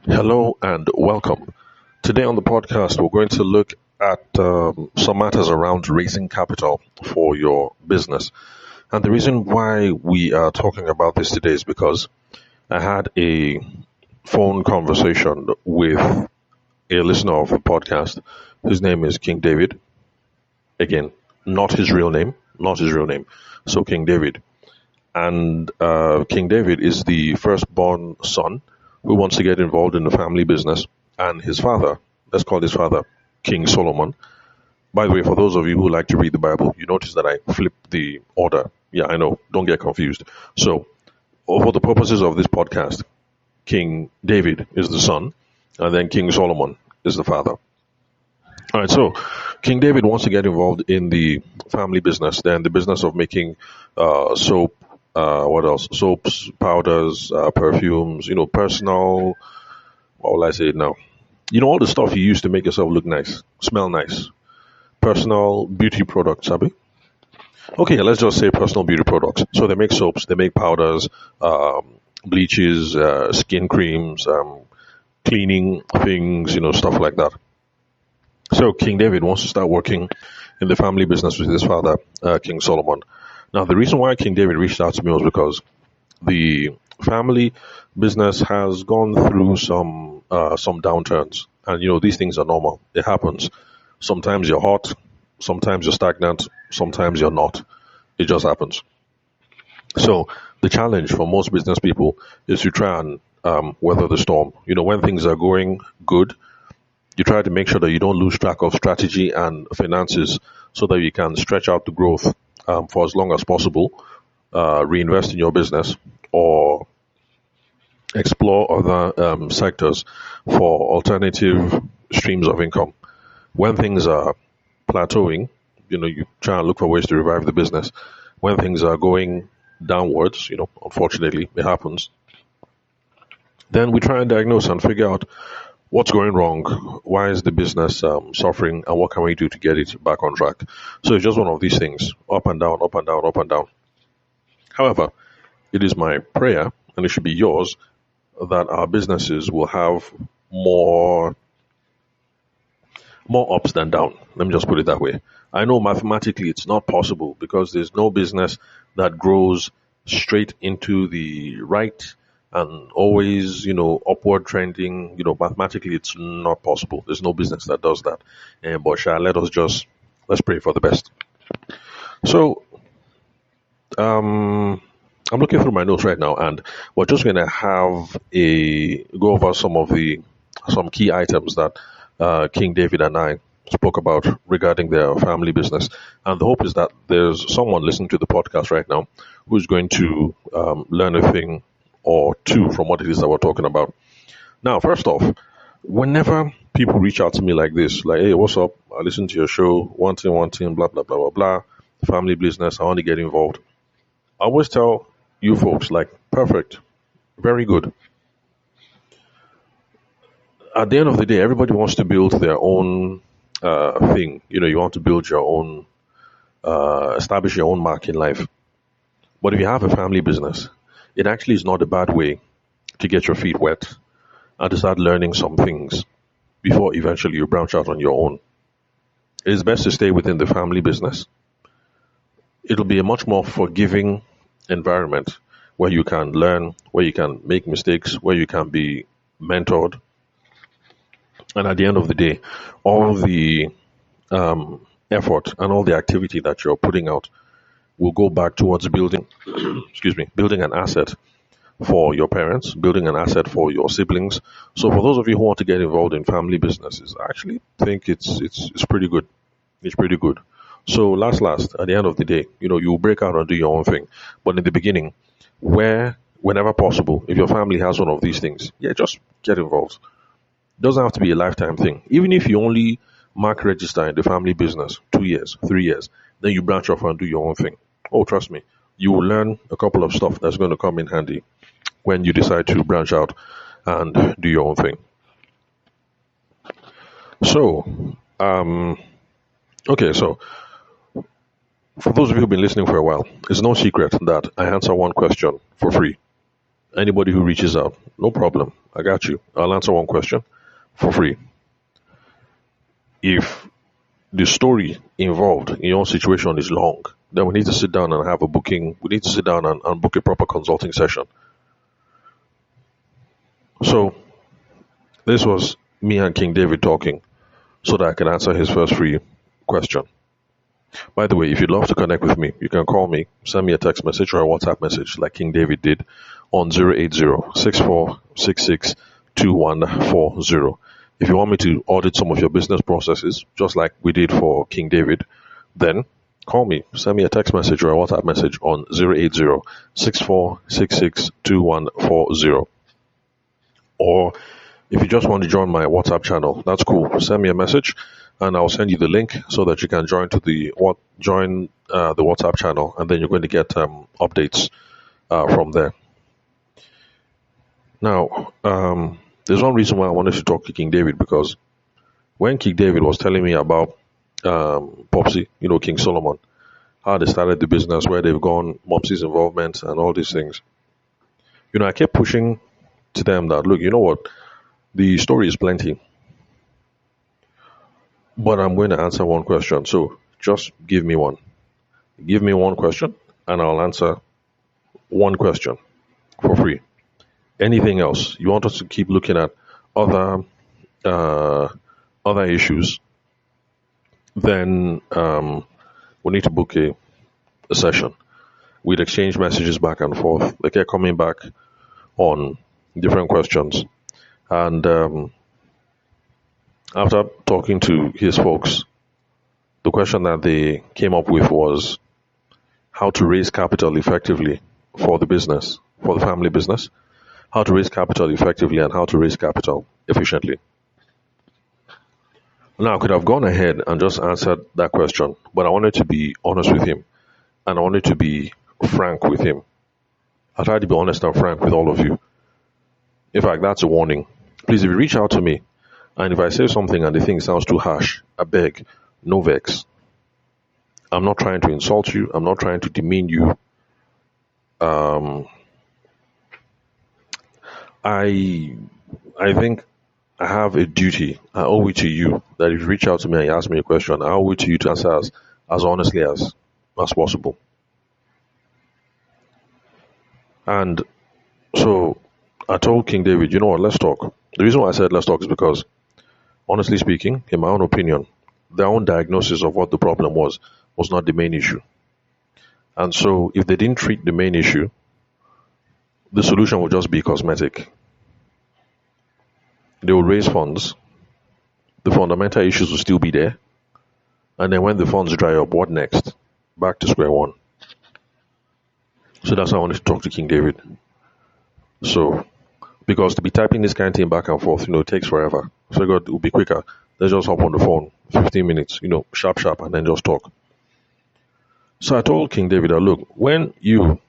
Hello and welcome. Today on the podcast, we're going to look at some matters around raising capital for your business. And the reason why we are talking about this today is because I had a phone conversation with a listener of the podcast whose name is King David. Again, not his real name, not his real name. So, King David. And King David is the firstborn son who wants to get involved in the family business. And his father, let's call his father King Solomon. By the way, for those of you who like to read the Bible, you notice that I flipped the order. Yeah, I know. Don't get confused. So, for the purposes of this podcast, King David is the son, and then King Solomon is the father. All right, so King David wants to get involved in the family business, then the business of making soap, what else? Soaps, powders, perfumes, personal, what will I say now? All the stuff you use to make yourself look nice, smell nice. Personal beauty products, Abby. Okay, let's just say personal beauty products. So they make soaps, they make powders, bleaches, skin creams, cleaning things, stuff like that. So King David wants to start working in the family business with his father, King Solomon. Now, the reason why King David reached out to me was because the family business has gone through some downturns, and these things are normal. It happens. Sometimes you're hot, sometimes you're stagnant, sometimes you're not. It just happens. So the challenge for most business people is to try and weather the storm. When things are going good, you try to make sure that you don't lose track of strategy and finances so that you can stretch out the growth for as long as possible, reinvest in your business, or explore other sectors for alternative streams of income. When things are plateauing, you try and look for ways to revive the business. When things are going downwards, unfortunately, it happens. Then we try and diagnose and figure out what's going wrong, why is the business suffering, and what can we do to get it back on track. So it's just one of these things, up and down, up and down, up and down. However, it is my prayer, and it should be yours, that our businesses will have more ups than down. Let me just put it that way. I know mathematically it's not possible because there's no business that grows straight into the right and always, upward trending. Mathematically it's not possible. There's no business that does that. But let's pray for the best. So, I'm looking through my notes right now, and we're just going to go over some key items that King David and I spoke about regarding their family business. And the hope is that there's someone listening to the podcast right now who's going to learn a thing or two from what it is that we're talking about. Now, first off, whenever people reach out to me like this, like, hey, what's up? I listen to your show, one thing, blah, blah, blah, blah, blah, family business, I want to get involved. I always tell you folks, like, perfect, very good. At the end of the day, everybody wants to build their own thing. You want to build your own, establish your own mark in life. But if you have a family business, it actually is not a bad way to get your feet wet and to start learning some things before eventually you branch out on your own. It is best to stay within the family business. It'll be a much more forgiving environment where you can learn, where you can make mistakes, where you can be mentored. And at the end of the day, all the effort and all the activity that you're putting out will go back towards building, building an asset for your parents, building an asset for your siblings. So for those of you who want to get involved in family businesses, I actually think it's pretty good. It's pretty good. So last, at the end of the day, you break out and do your own thing. But in the beginning, whenever possible, if your family has one of these things, just get involved. It doesn't have to be a lifetime thing. Even if you only mark register in the family business 2 years, 3 years, then you branch off and do your own thing. Oh, trust me, you will learn a couple of stuff that's going to come in handy when you decide to branch out and do your own thing. So, okay, so for those of you who've been listening for a while, it's no secret that I answer one question for free. Anybody who reaches out, no problem. I got you. I'll answer one question for free. If the story involved in your situation is long, then we need to sit down and have a booking. We need to sit down and book a proper consulting session. So this was me and King David talking so that I can answer his first free question. By the way, if you'd love to connect with me, you can call me, send me a text message or a WhatsApp message like King David did on 080-6466-2140. If you want me to audit some of your business processes, just like we did for King David, then call me, send me a text message or a WhatsApp message on 080-6466-2140. Or if you just want to join my WhatsApp channel, that's cool. Send me a message and I'll send you the link so that you can join the WhatsApp channel, and then you're going to get updates from there. Now, there's one reason why I wanted to talk to King David, because when King David was telling me about Popsy, King Solomon, how they started the business, where they've gone, Mopsy's involvement, and all these things, I kept pushing to them that, look, you know what, the story is plenty, but I'm going to answer one question. So just give me one. Give me one question, and I'll answer one question for free. Anything else you want us to keep looking at other issues, then we need to book a session. We'd exchange messages back and forth. They kept coming back on different questions, and after talking to his folks, the question that they came up with was how to raise capital effectively for the business, for the family business. How to raise capital effectively and how to raise capital efficiently. Now, I could have gone ahead and just answered that question, but I wanted to be honest with him, and I wanted to be frank with him. I tried to be honest and frank with all of you. In fact, that's a warning. Please, if you reach out to me, and if I say something and the thing sounds too harsh, I beg, no vex. I'm not trying to insult you. I'm not trying to demean you. I think I have a duty. I owe it to you that if you reach out to me and you ask me a question, I owe it to you to answer as honestly as possible. And so I told King David, you know what, let's talk. The reason why I said let's talk is because, honestly speaking, in my own opinion, their own diagnosis of what the problem was not the main issue. And so if they didn't treat the main issue, the solution would just be cosmetic. They will raise funds. The fundamental issues will still be there. And then when the funds dry up, what next? Back to square one. So that's why I wanted to talk to King David. So, because to be typing this kind of thing back and forth, it takes forever. So I got it will be quicker. Let's just hop on the phone, 15 minutes, sharp, and then just talk. So I told King David that, look, when you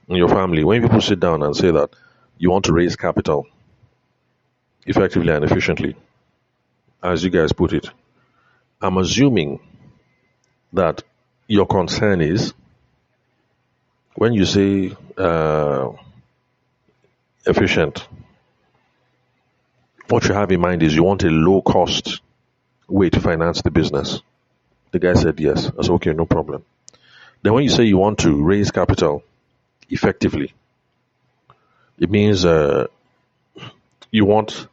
and your family, when people sit down and say that you want to raise capital effectively and efficiently, as you guys put it, I'm assuming that your concern is, when you say efficient, what you have in mind is you want a low cost way to finance the business. The guy said yes. I said, okay, no problem. Then when you say you want to raise capital effectively, it means you want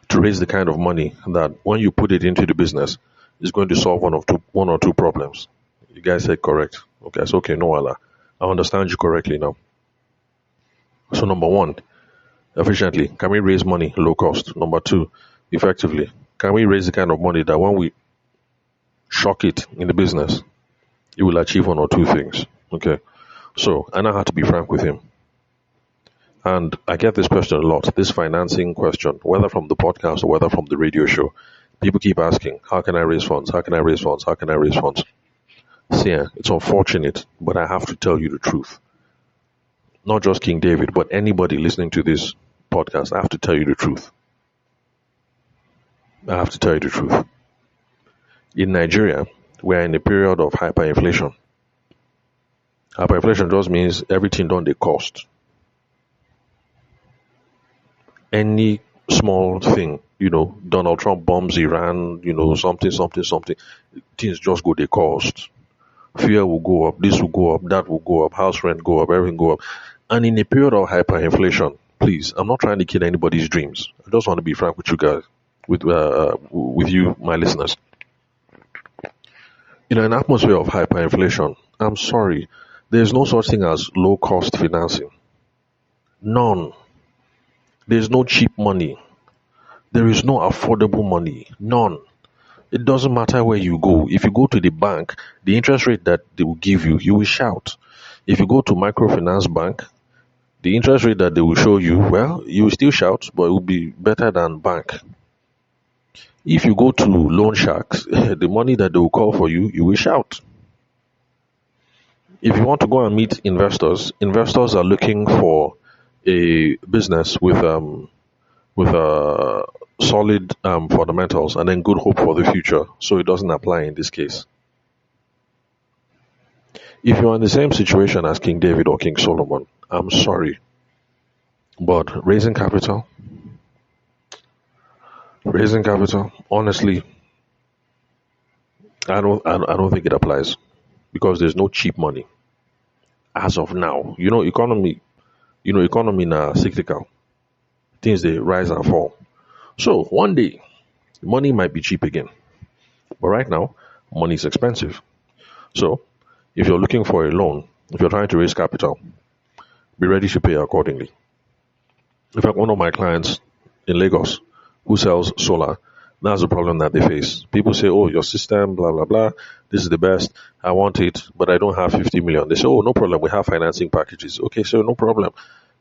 to raise the kind of money that when you put it into the business is going to solve one or two problems. You guys said correct. Okay, I said, okay, no Allah. I understand you correctly now. So number one, efficiently, can we raise money low cost? Number two, effectively, can we raise the kind of money that when we shock it in the business, it will achieve one or two things? Okay. So I now have to be frank with him. And I get this question a lot, this financing question, whether from the podcast or whether from the radio show. People keep asking, how can I raise funds? How can I raise funds? How can I raise funds? See, it's unfortunate, but I have to tell you the truth. Not just King David, but anybody listening to this podcast, I have to tell you the truth. I have to tell you the truth. In Nigeria, we are in a period of hyperinflation. Hyperinflation just means everything don't they cost. any small thing, Donald Trump bombs Iran, something, something, something, things just go, they cost. Fuel will go up, this will go up, that will go up, house rent go up, everything go up. And in a period of hyperinflation, please, I'm not trying to kill anybody's dreams. I just want to be frank with you guys, with you, my listeners. In an atmosphere of hyperinflation, I'm sorry, there's no such thing as low cost financing. None. There's no cheap money. There is no affordable money. None. It doesn't matter where you go. If you go to the bank, the interest rate that they will give you, you will shout. If you go to microfinance bank, the interest rate that they will show you, well, you will still shout, but it will be better than bank. If you go to loan sharks, the money that they will call for you, you will shout. If you want to go and meet investors are looking for a business with solid fundamentals and then good hope for the future. So it doesn't apply in this case. If you're in the same situation as King David or King Solomon, I'm sorry, but raising capital, honestly, I don't think it applies because there's no cheap money as of now. Economy na cyclical. Things they rise and fall. So one day, money might be cheap again, but right now, money is expensive. So if you're looking for a loan, if you're trying to raise capital, be ready to pay accordingly. In fact, one of my clients in Lagos who sells solar, that's the problem that they face. People say, oh, your system, blah, blah, blah. This is the best. I want it, but I don't have 50 million. They say, oh, no problem. We have financing packages. Okay, so no problem.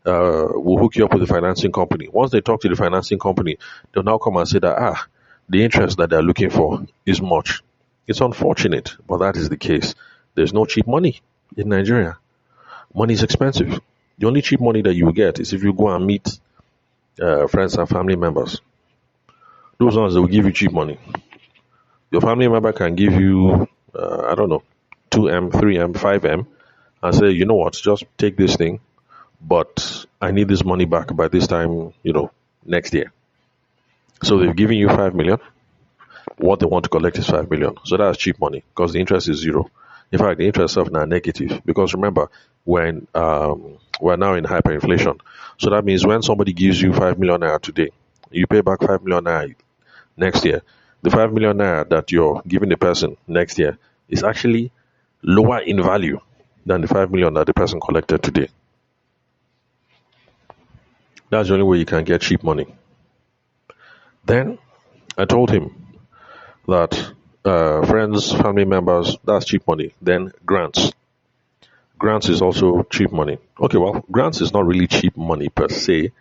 We'll hook you up with the financing company. Once they talk to the financing company, they'll now come and say that, the interest that they're looking for is much. It's unfortunate, but that is the case. There's no cheap money in Nigeria. Money is expensive. The only cheap money that you will get is if you go and meet friends and family members. Those ones that will give you cheap money. Your family member can give you, 2M, 3M, 5M, and say, you know what, just take this thing, but I need this money back by this time, next year. So they've given you 5 million. What they want to collect is 5 million. So that's cheap money because the interest is zero. In fact, the interest is now negative because remember, we're now in hyperinflation. So that means when somebody gives you 5 million naira today, you pay back 5 million naira next year. The 5 million naira that you're giving the person next year is actually lower in value than the 5 million that the person collected today. That's the only way you can get cheap money. Then I told him that friends, family members, that's cheap money. Then grants. Grants is also cheap money. Okay, well, grants is not really cheap money per se.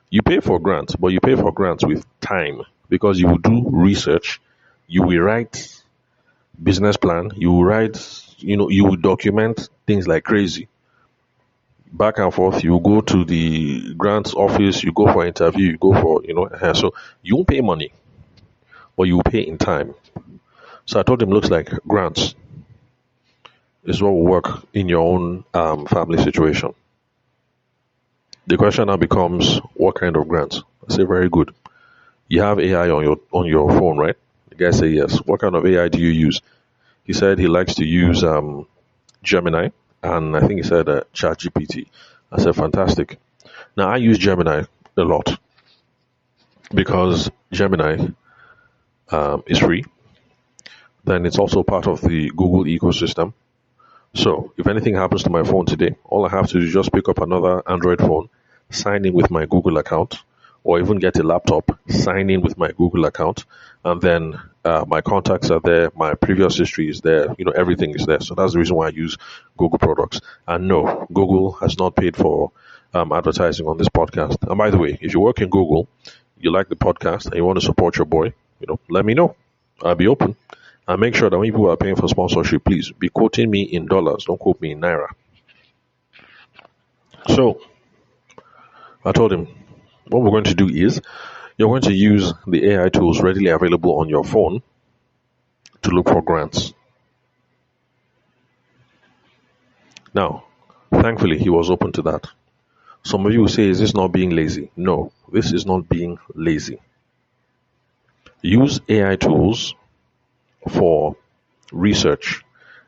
You pay for grants, but you pay for grants with time because you will do research, you will write business plan, you will write, you will document things like crazy. Back and forth, you go to the grants office, you go for interview, you go for, so you won't pay money, but you will pay in time. So I told him, looks like grants is what will work in your own family situation. The question now becomes, what kind of grants? I say, very good. You have AI on your phone, right? The guy say yes. What kind of AI do you use? He said he likes to use Gemini, and I think he said ChatGPT. I said, fantastic. Now I use Gemini a lot because Gemini is free. Then it's also part of the Google ecosystem. So if anything happens to my phone today, all I have to do is just pick up another Android phone, sign in with my Google account, or even get a laptop, sign in with my Google account, and then my contacts are there, my previous history is there, everything is there. So that's the reason why I use Google products. And no, Google has not paid for advertising on this podcast. And by the way, if you work in Google, you like the podcast, and you want to support your boy, let me know. I'll be open. And make sure that when people are paying for sponsorship, please be quoting me in dollars. Don't quote me in naira. So I told him, what we're going to do is you're going to use the AI tools readily available on your phone to look for grants. Now, thankfully, he was open to that. Some of you will say, is this not being lazy? No. This is not being lazy. Use AI tools for research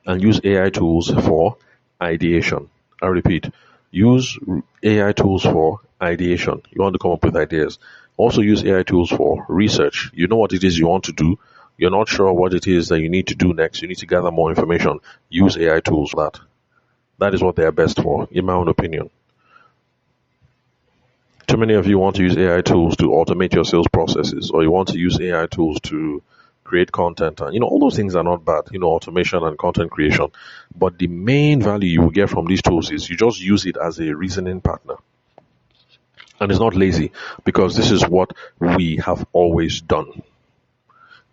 and use AI tools for ideation. I repeat, use AI tools for ideation. You want to come up with ideas. Also use AI tools for research. You know what it is you want to do. You're not sure what it is that you need to do next. You need to gather more information. Use AI tools for that. That is what they are best for, in my own opinion. Too many of you want to use AI tools to automate your sales processes, or you want to use AI tools to create content. And, all those things are not bad, automation and content creation. But the main value you will get from these tools is you just use it as a reasoning partner. And it's not lazy, because this is what we have always done.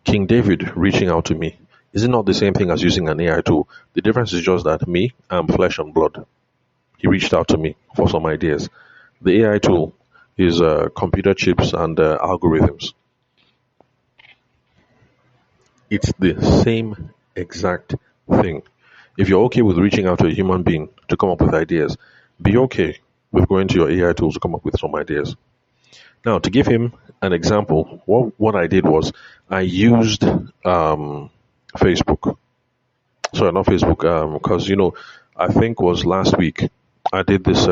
King David reaching out to me, is it not the same thing as using an AI tool? The difference is just that me, I'm flesh and blood. He reached out to me for some ideas. The AI tool is computer chips and algorithms. It's the same exact thing. If you're okay with reaching out to a human being to come up with ideas, be okay with going to your AI tools to come up with some ideas. Now, to give him an example, what I did was I used Facebook. Sorry, not Facebook, because, I think was last week I did this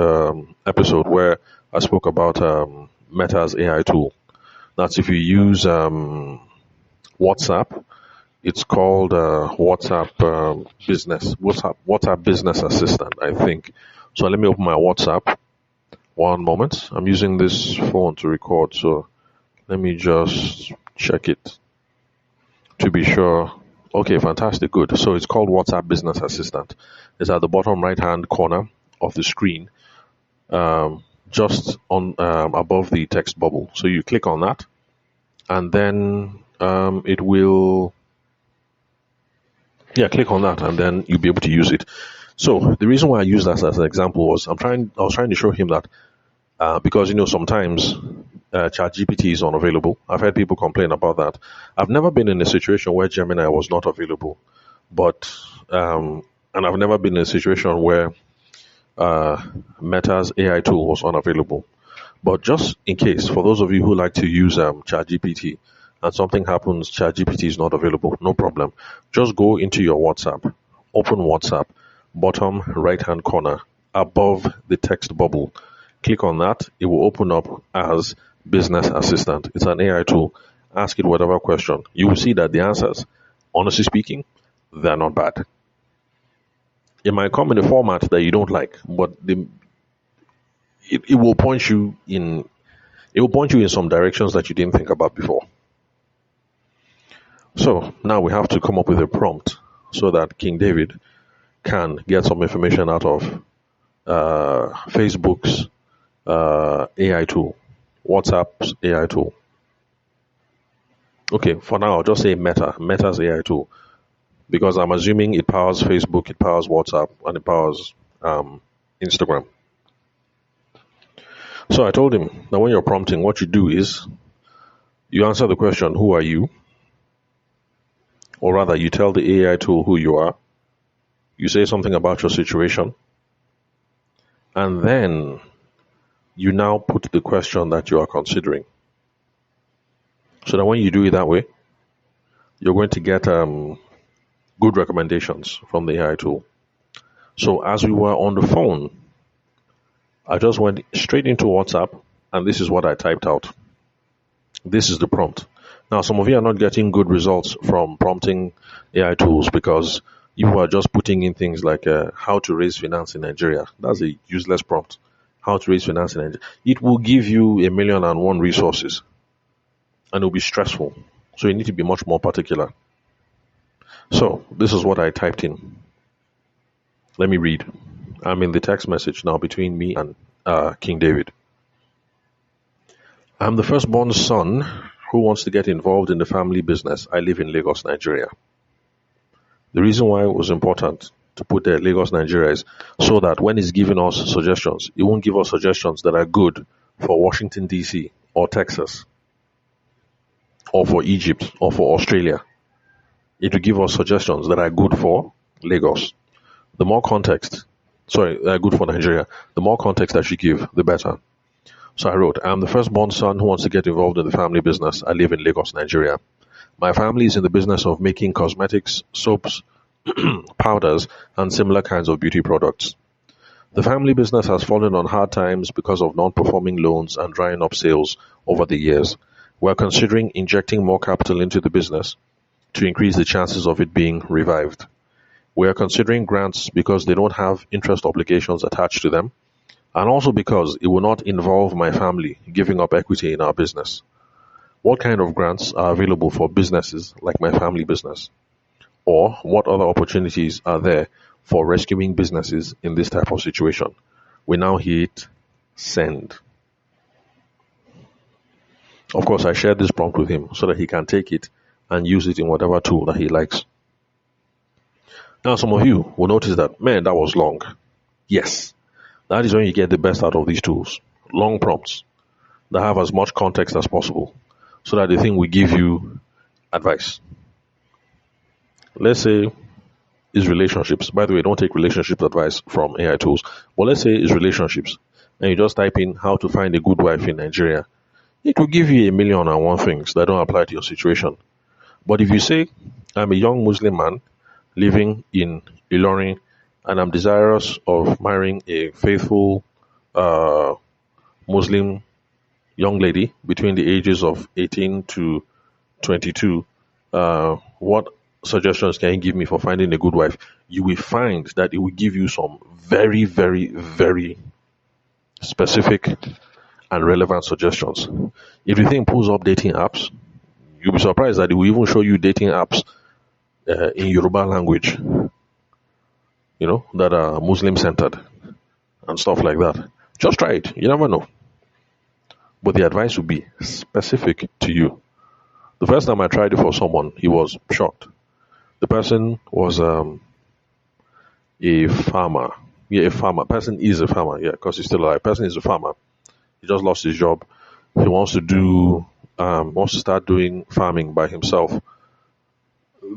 episode where I spoke about Meta's AI tool. That's if you use WhatsApp. It's called WhatsApp Business Assistant, I think. So let me open my WhatsApp. One moment. I'm using this phone to record, so let me just check it to be sure. Okay, fantastic, good. So it's called WhatsApp Business Assistant. It's at the bottom right-hand corner of the screen, just on above the text bubble. So you click on that, and then it will. Yeah, click on that, and then you'll be able to use it. So the reason why I use that as an example was I was trying to show him that because sometimes ChatGPT is unavailable. I've heard people complain about that. I've never been in a situation where Gemini was not available, but and I've never been in a situation where Meta's AI tool was unavailable. But just in case, for those of you who like to use ChatGPT and something happens, ChatGPT is not available, no problem. Just go into your WhatsApp, open WhatsApp, bottom right-hand corner, above the text bubble. Click on that. It will open up as Business Assistant. It's an AI tool. Ask it whatever question. You will see that the answers, honestly speaking, they're not bad. It might come in a format that you don't like, but it will point you in some directions that you didn't think about before. So now we have to come up with a prompt so that King David can get some information out of Facebook's AI tool, WhatsApp's AI tool. Okay, for now I'll just say Meta's AI tool, because I'm assuming it powers Facebook, it powers WhatsApp, and it powers Instagram. So I told him that when you're prompting, what you do is you answer the question, who are you? Or rather, you tell the AI tool who you are. You say something about your situation. And then you now put the question that you are considering. So that when you do it that way, you're going to get good recommendations from the AI tool. So as we were on the phone, I just went straight into WhatsApp, and this is what I typed out. This is the prompt. Now, some of you are not getting good results from prompting AI tools because you are just putting in things like how to raise finance in Nigeria. That's a useless prompt. How to raise finance in Nigeria. It will give you 1,000,001 resources, and it will be stressful. So you need to be much more particular. So this is what I typed in. Let me read. I'm in the text message now between me and King David. I'm the firstborn son who wants to get involved in the family business. I live in Lagos, Nigeria. The reason why it was important to put there Lagos, Nigeria is so that when he's giving us suggestions, he won't give us suggestions that are good for Washington, D.C. or Texas or for Egypt or for Australia. It will give us suggestions that are good for Lagos. The more context, good for Nigeria. The more context that you give, the better. So I wrote, I'm the firstborn son who wants to get involved in the family business. I live in Lagos, Nigeria. My family is in the business of making cosmetics, soaps, powders, and similar kinds of beauty products. The family business has fallen on hard times because of non-performing loans and drying up sales over the years. We're considering injecting more capital into the business to increase the chances of it being revived. We are considering grants because they don't have interest obligations attached to them, and also because it will not involve my family giving up equity in our business. What kind of grants are available for businesses like my family business? Or what other opportunities are there for rescuing businesses in this type of situation? We now hit send. Of course, I shared this prompt with him so that he can take it and use it in whatever tool that he likes. Now, some of you will notice that, man, that was long. Yes, that is when you get the best out of these tools. Long prompts that have as much context as possible so that the thing will give you advice. Let's say it's relationships. By the way, don't take relationship advice from AI tools. But let's say it's relationships. And you just type in how to find a good wife in Nigeria. It will give you 1,000,001 things that don't apply to your situation. But if you say, I'm a young Muslim man living in Ilorin and I'm desirous of marrying a faithful Muslim young lady between the ages of 18 to 22, what suggestions can you give me for finding a good wife? You will find that it will give you some very, very, very specific and relevant suggestions. If the thing pulls up dating apps, you'll be surprised that it will even show you dating apps in Yoruba language, that are Muslim centered and stuff like that. Just try it. You never know. But the advice will be specific to you. The first time I tried it for someone, he was shocked. The person was a farmer. Yeah, a farmer. Person is a farmer. Yeah, because he's still alive. Person is a farmer. He just lost his job. He wants to start doing farming by himself.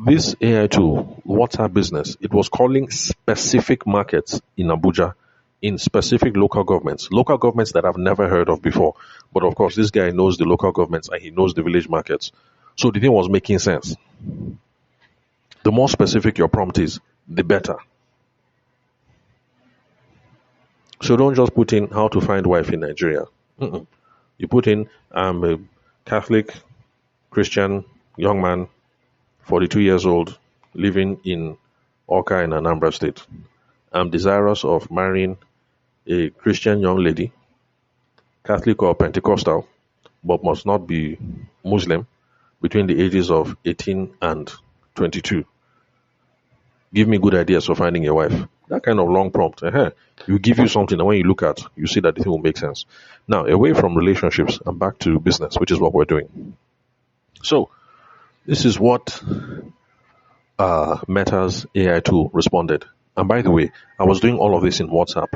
This AI tool, WhatsApp Business, it was calling specific markets in Abuja, in specific local governments that I've never heard of before. But of course, this guy knows the local governments and he knows the village markets. So the thing was making sense. The more specific your prompt is, the better. So don't just put in how to find wife in Nigeria. You put in, I'm a Catholic, Christian, young man, 42 years old, living in Oka in Anambra State. I'm desirous of marrying a Christian young lady, Catholic or Pentecostal, but must not be Muslim, between the ages of 18 and 22. Give me good ideas for finding a wife. That kind of long prompt. Will give you something, and when you look at, you see that the thing will make sense. Now, away from relationships and back to business, which is what we're doing. So, this is what Meta's AI tool responded. And by the way, I was doing all of this in WhatsApp.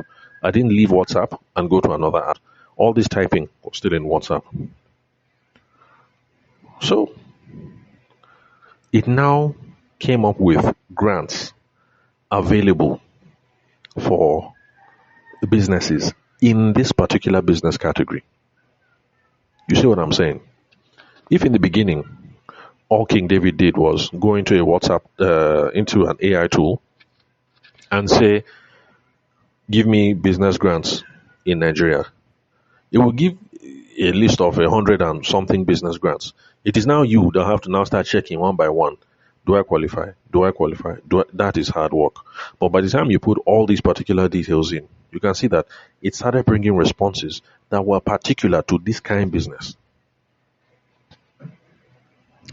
I didn't leave WhatsApp and go to another app. All this typing was still in WhatsApp. So, it now came up with grants available for businesses in this particular business category. You see what I'm saying? If in the beginning, all King David did was go into a WhatsApp, into an AI tool and say, give me business grants in Nigeria, it will give a list of 100 and something business grants. It is now you that have to now start checking one by one. Do I qualify? Do I qualify? That is hard work. But by the time you put all these particular details in, you can see that it started bringing responses that were particular to this kind of business.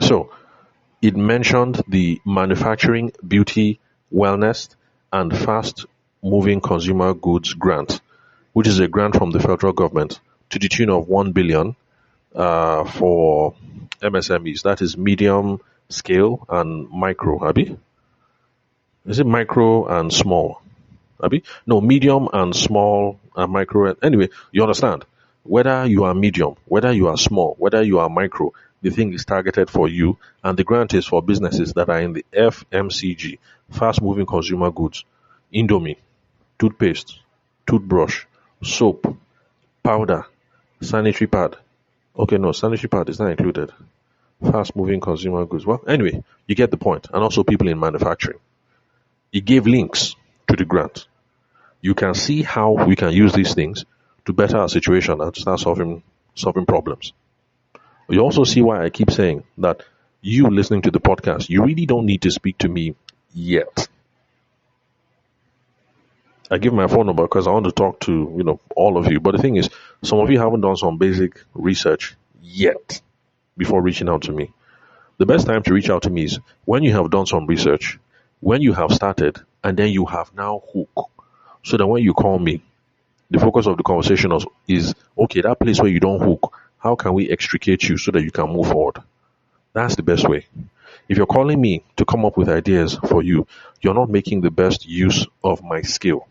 So, it mentioned the manufacturing, beauty, wellness, and fast-moving consumer goods grant, which is a grant from the federal government to the tune of 1 billion for MSMEs. That is medium, scale, and micro. Abi? Is it micro and small? Abi? No, medium and small and micro. Anyway, you understand. Whether you are medium, whether you are small, whether you are micro, the thing is targeted for you, and the grant is for businesses that are in the FMCG, fast-moving consumer goods, Indomie, toothpaste, toothbrush, soap, powder, Sanitary pad. Okay, no, sanitary pad is not included. Fast moving consumer goods. Well, anyway, you get the point. And also people in manufacturing. It gave links to the grant. You can see how we can use these things to better our situation and to start solving problems. You also see why I keep saying that you listening to the podcast, you really don't need to speak to me yet. I give my phone number because I want to talk to, all of you. But the thing is, some of you haven't done some basic research yet before reaching out to me. The best time to reach out to me is when you have done some research, when you have started, and then you have now hook. So that when you call me, the focus of the conversation is okay, that place where you don't hook, how can we extricate you so that you can move forward? That's the best way. If you're calling me to come up with ideas for you, you're not making the best use of my skill.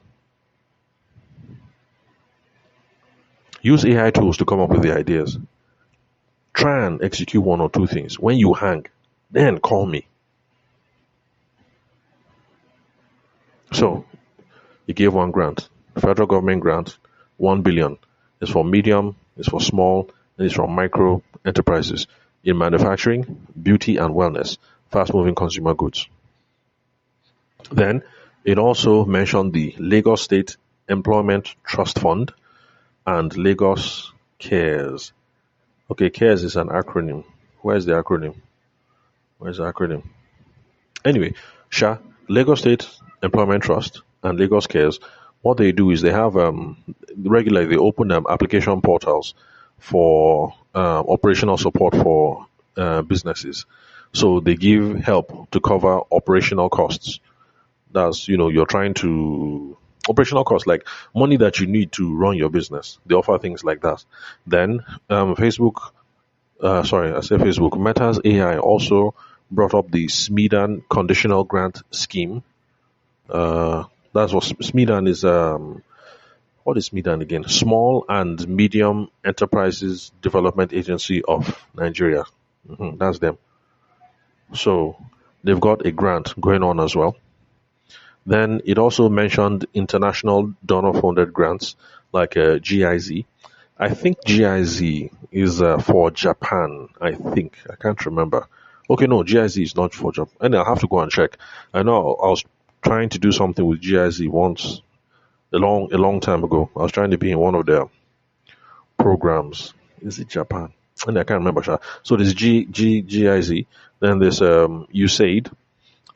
Use AI tools to come up with the ideas. Try and execute one or two things. When you hang, then call me. So, you gave one grant, federal government grant, 1 billion. It's for medium, it's for small, and it's for micro enterprises in manufacturing, beauty and wellness, fast moving consumer goods. Then it also mentioned the Lagos State Employment Trust Fund and Lagos Cares. Okay, Cares is an acronym. Where's the acronym? Anyway, Lagos State Employment Trust and Lagos Cares, what they do is they have regularly they open application portals for operational support for businesses. So they give help to cover operational costs. That's you're trying to operational costs like money that you need to run your business. They offer things like that. Then Facebook, Meta's AI also brought up the SMEDAN conditional grant scheme. That's what SMEDAN is. What is SMEDAN again? Small and Medium Enterprises Development Agency of Nigeria. That's them. So they've got a grant going on as well. Then it also mentioned international donor-funded grants like GIZ. I think GIZ is for Japan. I can't remember. Okay, no, GIZ is not for Japan. And I'll have to go and check. I know I was trying to do something with GIZ once a long time ago. I was trying to be in one of their programs. Is it Japan? And I can't remember. So there's GIZ. Then there's USAID.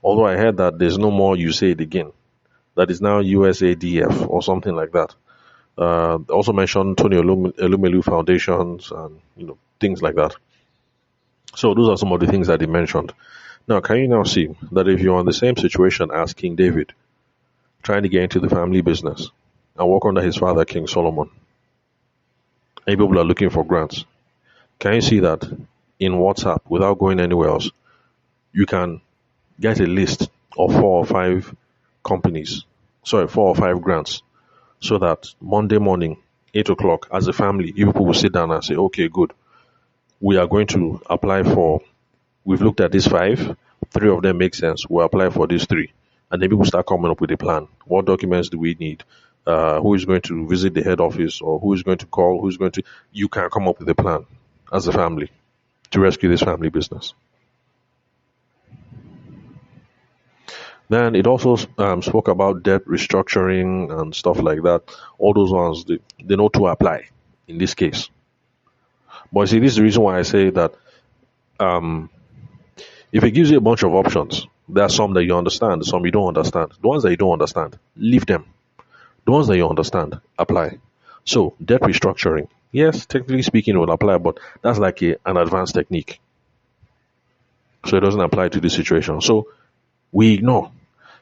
Although I heard that there's no more USAID again. That is now USADF or something like that. Also mentioned Tony Elumelu Foundations and things like that. So those are some of the things that he mentioned. Now, can you now see that if you're in the same situation as King David, trying to get into the family business and work under his father, King Solomon, and people are looking for grants, can you see that in WhatsApp, without going anywhere else, you can get a list of 4 or 5 grants, so that Monday morning, 8 o'clock, as a family, you people will sit down and say, okay, good. We are going to apply for, we've looked at these 5, 3 of them make sense, we'll apply for these 3. And then people start coming up with a plan. What documents do we need? Who is going to visit the head office, or who is going to call, you can come up with a plan as a family to rescue this family business. Then it also spoke about debt restructuring and stuff like that. All those ones, they know to apply in this case. But see, this is the reason why I say that if it gives you a bunch of options, there are some that you understand, some you don't understand. The ones that you don't understand, leave them. The ones that you understand, apply. So, debt restructuring. Yes, technically speaking, it will apply, but that's like an advanced technique. So, it doesn't apply to this situation. So, we ignore.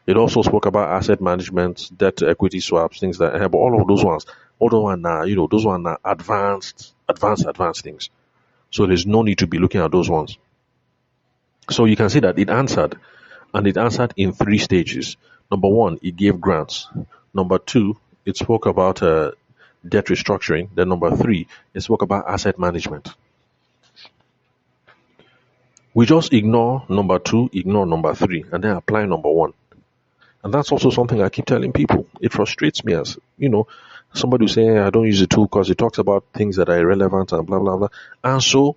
It also spoke about asset management, debt to equity swaps, things like that. But all of those ones are advanced things. So there's no need to be looking at those ones. So you can see that it answered in 3 stages. Number 1, it gave grants. Number 2, it spoke about debt restructuring. Then number 3, it spoke about asset management. We just ignore number 2, ignore number 3, and then apply number 1. And that's also something I keep telling people. It frustrates me as, Somebody will say, "Hey, I don't use the tool because it talks about things that are irrelevant and blah blah blah." And so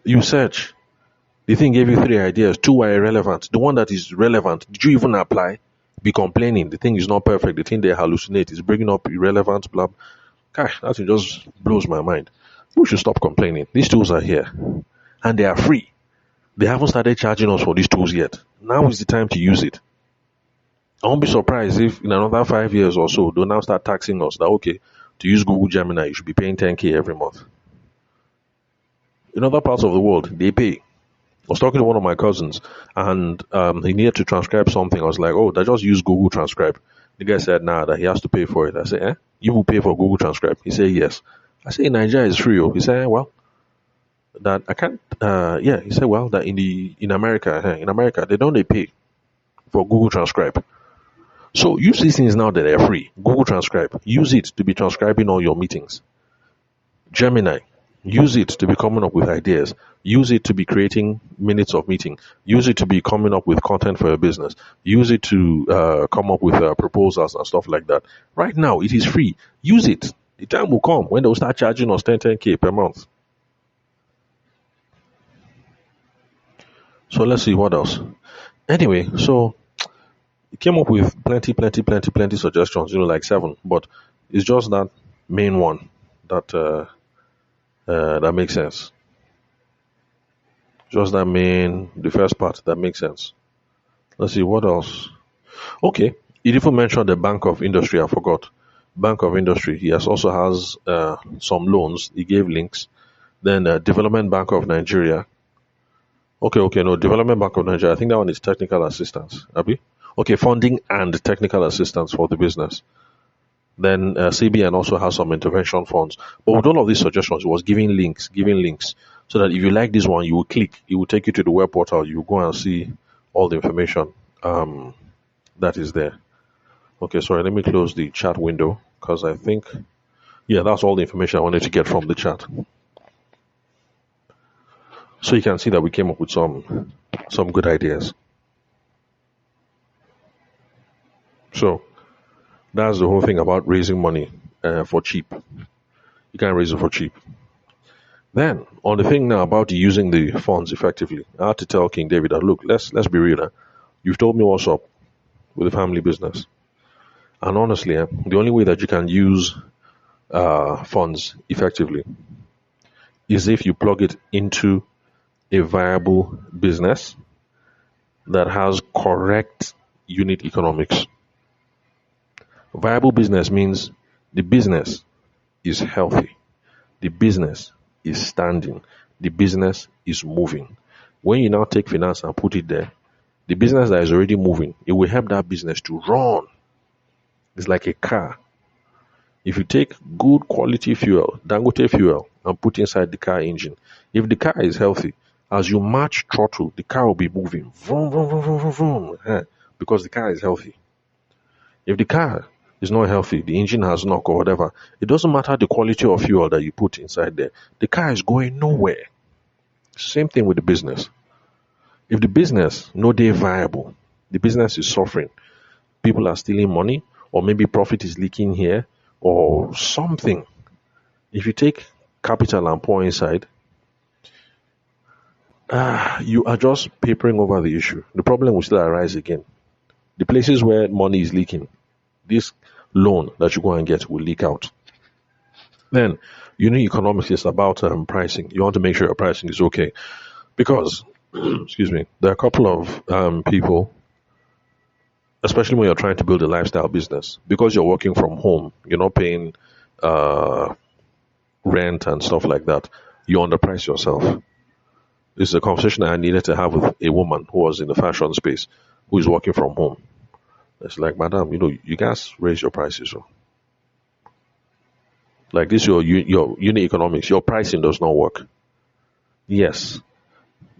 you search. The thing gave you three ideas. Two are irrelevant. The one that is relevant, did you even apply? Be complaining. The thing is not perfect. The thing they hallucinate is bringing up irrelevant blah. Gosh, that thing just blows my mind. We should stop complaining. These tools are here and they are free. They haven't started charging us for these tools yet. Now is the time to use it. I won't be surprised if in another 5 years or so, they'll now start taxing us that, okay, to use Google Gemini, you should be paying 10K every month. In other parts of the world, they pay. I was talking to one of my cousins and he needed to transcribe something. I was like, oh, I just use Google Transcribe. The guy said, nah, that he has to pay for it. I said, you will pay for Google Transcribe? He said, yes. I said, in Nigeria, it's free. He said, well, that I can't, yeah. He said, well, that in America, they pay for Google Transcribe. So use these things now that they're free. Google Transcribe. Use it to be transcribing all your meetings. Gemini. Use it to be coming up with ideas. Use it to be creating minutes of meeting. Use it to be coming up with content for your business. Use it to come up with proposals and stuff like that. Right now, it is free. Use it. The time will come when they'll start charging us 10K per month. So let's see what else. Anyway, so it came up with plenty suggestions, like 7, but it's just that main one that that makes sense. Just the first part that makes sense. Let's see what else. Okay, it even mentioned the Bank of Industry. I forgot. Bank of Industry. Yes, also has some loans. He gave links. Then Development Bank of Nigeria. Okay, no, Development Bank of Nigeria. I think that one is technical assistance. Abi? Okay, funding and technical assistance for the business. Then CBN also has some intervention funds. But with all of these suggestions, it was giving links, so that if you like this one, you will click. It will take you to the web portal. You will go and see all the information that is there. Okay, sorry, let me close the chat window because I think, yeah, that's all the information I wanted to get from the chat. So you can see that we came up with some good ideas. So that's the whole thing about raising money for cheap. You can't raise it for cheap. Then on the thing now about using the funds effectively, I had to tell King David that look, let's be real. You've told me what's up with the family business, and honestly, the only way that you can use funds effectively is if you plug it into a viable business that has correct unit economics. Viable business means the business is healthy, the business is standing, the business is moving. When you now take finance and put it there, the business that is already moving, it will help that business to run. It's like a car. If you take good quality fuel, Dangote fuel, and put inside the car engine, if the car is healthy, as you match throttle, the car will be moving. Vroom, vroom, vroom, vroom, vroom, vroom, because the car is healthy. If the car is not healthy, the engine has knock or whatever, it doesn't matter the quality of fuel that you put inside there. The car is going nowhere. Same thing with the business. If the business no day viable, the business is suffering, people are stealing money, or maybe profit is leaking here, or something. If you take capital and pour inside, you are just papering over the issue. The problem will still arise again. The places where money is leaking, this loan that you go and get will leak out. Then, unit economics is about pricing. You want to make sure your pricing is okay. Because, excuse me, there are a couple of people, especially when you're trying to build a lifestyle business, because you're working from home, you're not paying rent and stuff like that, you underprice yourself. This is a conversation I needed to have with a woman who was in the fashion space, who is working from home. It's like, madam, you guys raise your prices. Like this, your unit economics, your pricing does not work. Yes,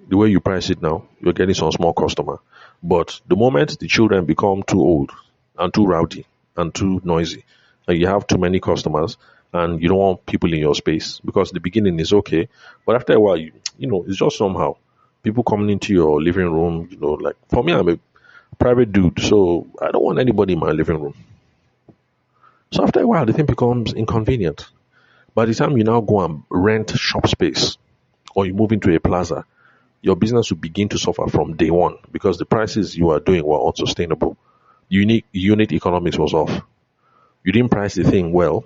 the way you price it now, you're getting some small customer. But the moment the children become too old and too rowdy and too noisy, and you have too many customers, and you don't want people in your space, because the beginning is okay, but after a while, it's just somehow people coming into your living room. Like for me, I'm a private dude, so I don't want anybody in my living room. So after a while, the thing becomes inconvenient. By the time you now go and rent shop space or you move into a plaza, your business will begin to suffer from day one because the prices you are doing were unsustainable. Unique unit economics was off. You didn't price the thing well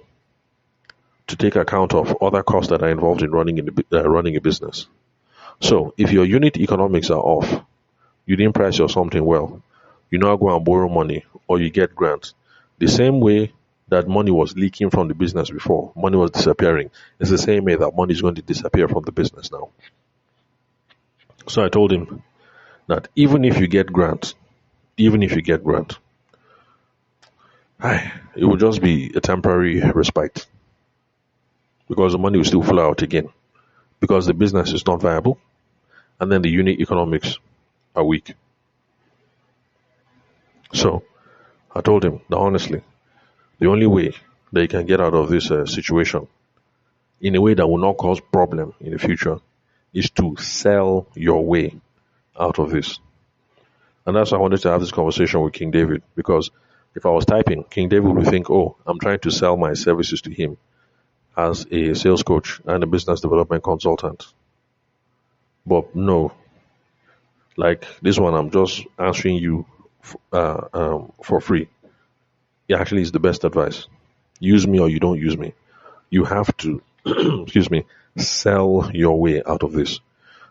to take account of other costs that are involved in running a business. So if your unit economics are off, you didn't price your something well, you now go and borrow money or you get grants. The same way that money was leaking from the business before, money was disappearing. It's the same way that money is going to disappear from the business now. So I told him that even if you get grant, it will just be a temporary respite because the money will still flow out again because the business is not viable and then the unit economics are weak. So I told him that honestly, the only way that you can get out of this situation in a way that will not cause problem in the future is to sell your way out of this. And that's why I wanted to have this conversation with King David because if I was typing, King David would think, oh, I'm trying to sell my services to him as a sales coach and a business development consultant. But no, like this one, I'm just answering you for free. It actually is the best advice. Use me or you don't use me. You have to, excuse me, sell your way out of this.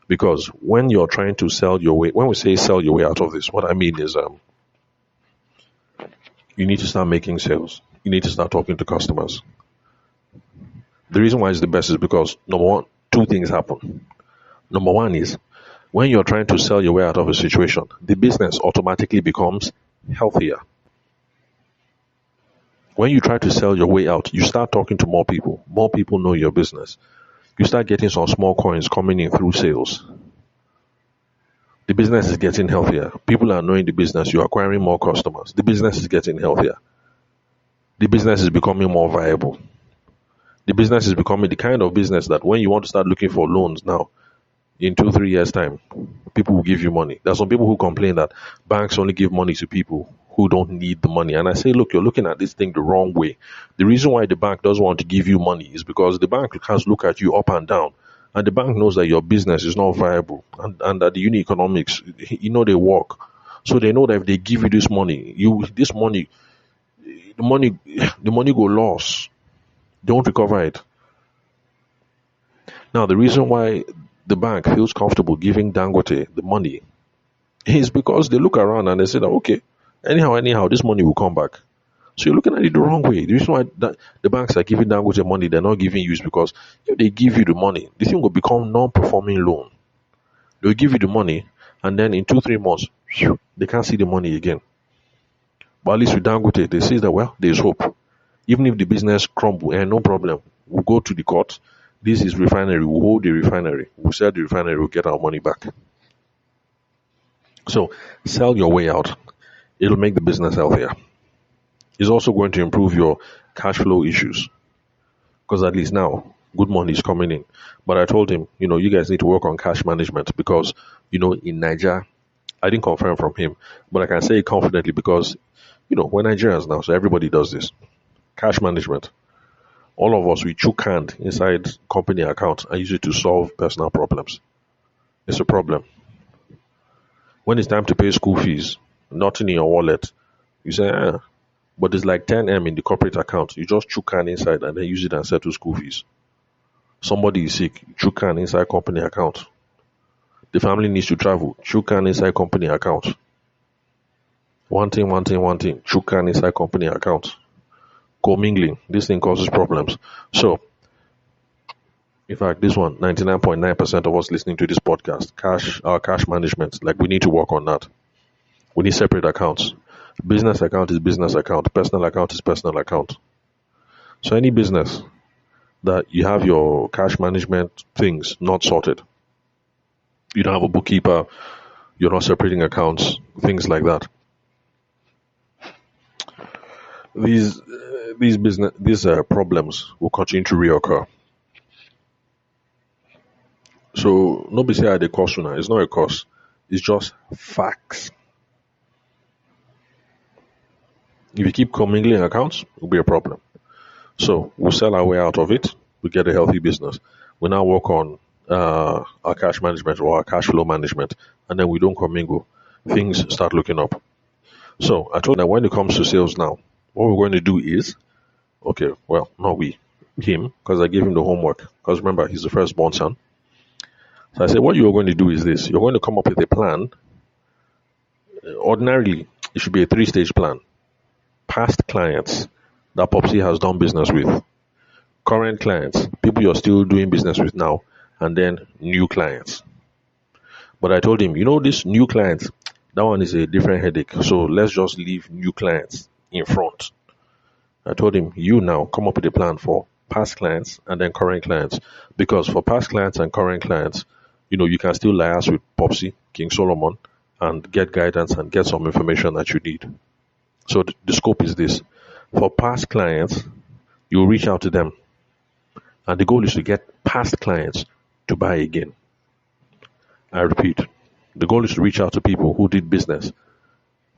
Because when you're trying to sell your way, when we say sell your way out of this, what I mean is you need to start making sales. You need to start talking to customers. The reason why it's the best is because number one, two things happen. Number one is when you're trying to sell your way out of a situation, the business automatically becomes healthier. When you try to sell your way out, you start talking to more people. More people know your business. You start getting some small coins coming in through sales. The business is getting healthier. People are knowing the business. You're acquiring more customers. The business is getting healthier. The business is becoming more viable. The business is becoming the kind of business that when you want to start looking for loans now, in 2, 3 years' time, people will give you money. There's some people who complain that banks only give money to people who don't need the money. And I say, look, you're looking at this thing the wrong way. The reason why the bank doesn't want to give you money is because the bank has looked at you up and down. And the bank knows that your business is not viable and that the unit economics, they work. So they know that if they give you this money, the money go loss. Don't recover it. Now, the reason why the bank feels comfortable giving Dangote the money is because they look around and they say that, okay, anyhow, this money will come back. So you're looking at it the wrong way. The reason why the banks are giving Dangote money, they're not giving you is because if they give you the money, the thing will become non-performing loan. They'll give you the money, and then in 2, 3 months, they can't see the money again. But at least with Dangote, they say that, well, there's hope. Even if the business crumble, no problem. We'll go to the court. This is refinery. We'll hold the refinery. We'll sell the refinery. We'll get our money back. So sell your way out. It'll make the business healthier. It's also going to improve your cash flow issues because at least now good money is coming in. But I told him, you guys need to work on cash management because, in Nigeria, I didn't confirm from him, but I can say it confidently because, we're Nigerians now, so everybody does this. Cash management. All of us, we chook hand inside company account and use it to solve personal problems. It's a problem. When it's time to pay school fees, nothing in your wallet, you say, but it's like 10M in the corporate account. You just chook hand inside and then use it and settle school fees. Somebody is sick, chook hand inside company account. The family needs to travel, chook hand inside company account. One thing, chook hand inside company account. Commingling, this thing causes problems. So, in fact, this one, 99.9% of us listening to this podcast, cash management, like we need to work on that. We need separate accounts. Business account is business account. Personal account is personal account. So any business that you have your cash management things not sorted, you don't have a bookkeeper, you're not separating accounts, things like that. These problems will continue to reoccur. So nobody say the cost now. It's not a cost. It's just facts. If you keep commingling accounts, it'll be a problem. So we'll sell our way out of it. We get a healthy business. We now work on our cash management or our cash flow management, and then we don't commingle. Things start looking up. So I told him that when it comes to sales now, what we're going to do is, okay, well, not we, him, because I gave him the homework. Because remember, he's the firstborn son. So I said, what you're going to do is this. You're going to come up with a plan. Ordinarily, it should be a three-stage plan. Past clients that Popsy has done business with, current clients, people you're still doing business with now, and then new clients. But I told him, this new clients, that one is a different headache. So let's just leave new clients in front. I told him, you now come up with a plan for past clients and then current clients. Because for past clients and current clients, you can still liaise with Popsy, King Solomon, and get guidance and get some information that you need. So the scope is this. For past clients, you reach out to them. And the goal is to get past clients to buy again. I repeat, the goal is to reach out to people who did business,